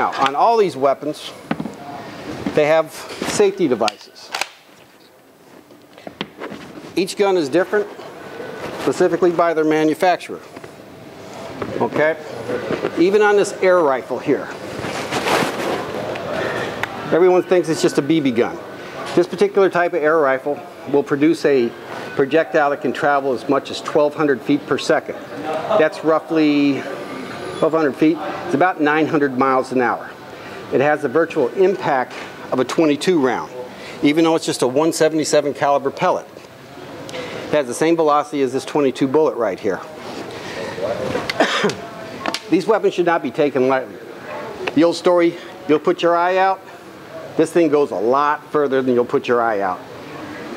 Now, on all these weapons, they have safety devices. Each gun is different, specifically by their manufacturer. Okay? Even on this air rifle here, everyone thinks it's just a BB gun. This particular type of air rifle will produce a projectile that can travel as much as 1,200 feet per second. That's roughly 1,200 feet. It's about 900 miles an hour. It has the virtual impact of a .22 round, even though it's just a .177 caliber pellet. It has the same velocity as this .22 bullet right here. These weapons should not be taken lightly. The old story, you'll put your eye out. This thing goes a lot further than you'll put your eye out.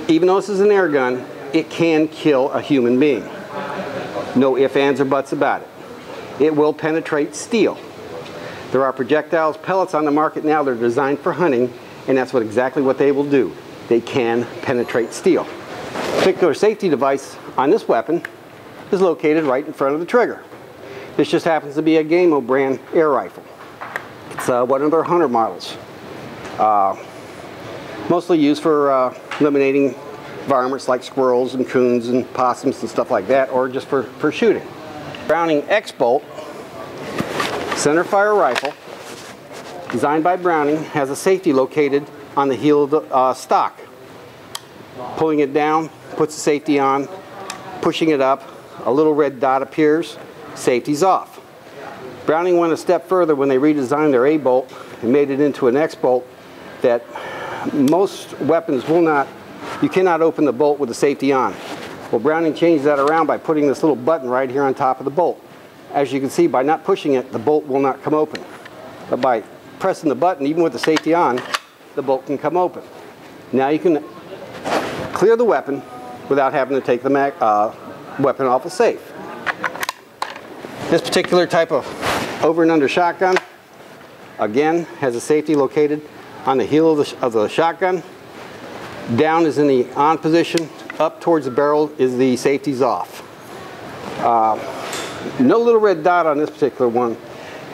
Even though this is an air gun, it can kill a human being. No ifs, ands, or buts about it. It will penetrate steel. There are projectiles, pellets on the market now that are designed for hunting, and that's exactly what they will do. They can penetrate steel. The particular safety device on this weapon is located right in front of the trigger. This just happens to be a Gamo brand air rifle. It's one of their hunter models. Mostly used for eliminating varmints like squirrels and coons and possums and stuff like that, or just for shooting. Browning X-Bolt centerfire rifle, designed by Browning, has a safety located on the heel of the stock. Pulling it down puts the safety on, pushing it up, a little red dot appears, safety's off. Browning went a step further when they redesigned their A-bolt and made it into an X-bolt that most weapons will not, you cannot open the bolt with the safety on. Well, Browning changed that around by putting this little button right here on top of the bolt. As you can see, by not pushing it, the bolt will not come open. But by pressing the button, even with the safety on, the bolt can come open. Now you can clear the weapon without having to take the weapon off the safe. This particular type of over and under shotgun, again, has a safety located on the heel of the shotgun. Down is in the on position, up towards the barrel is the safety's off. No little red dot on this particular one,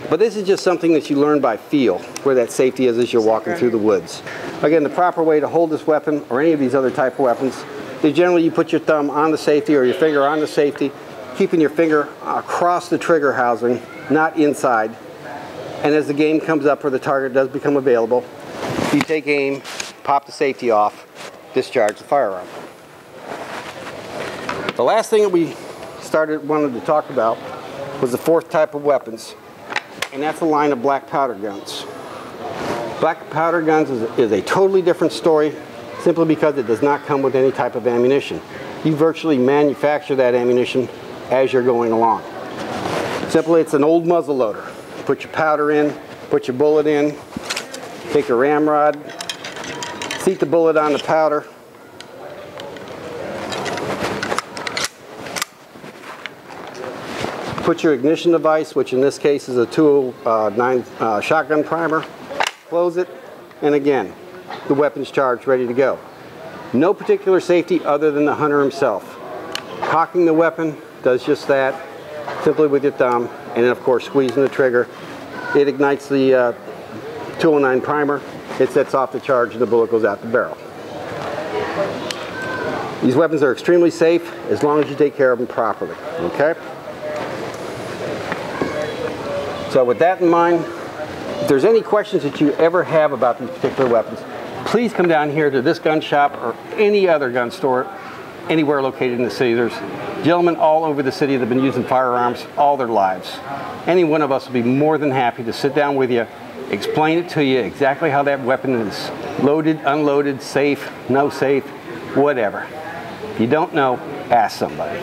but this is just something that you learn by feel, where that safety is as you're walking through the woods. Again, the proper way to hold this weapon, or any of these other type of weapons, is generally you put your thumb on the safety or your finger on the safety, keeping your finger across the trigger housing, not inside. And as the game comes up or the target does become available, you take aim, pop the safety off, discharge the firearm. The last thing that we wanted to talk about was the fourth type of weapons, and that's the line of black powder guns. Black powder guns is a totally different story, simply because it does not come with any type of ammunition. You virtually manufacture that ammunition as you're going along. Simply, it's an old muzzle loader. Put your powder in, put your bullet in, take a ramrod, seat the bullet on the powder, put your ignition device, which in this case is a 209 shotgun primer, close it, and again, the weapon's charged, ready to go. No particular safety other than the hunter himself. Cocking the weapon does just that, simply with your thumb, and then of course squeezing the trigger. It ignites the 209 primer, it sets off the charge, and the bullet goes out the barrel. These weapons are extremely safe as long as you take care of them properly, okay? So with that in mind, if there's any questions that you ever have about these particular weapons, please come down here to this gun shop or any other gun store anywhere located in the city. There's gentlemen all over the city that have been using firearms all their lives. Any one of us will be more than happy to sit down with you, explain it to you exactly how that weapon is loaded, unloaded, safe, no safe, whatever. If you don't know, ask somebody.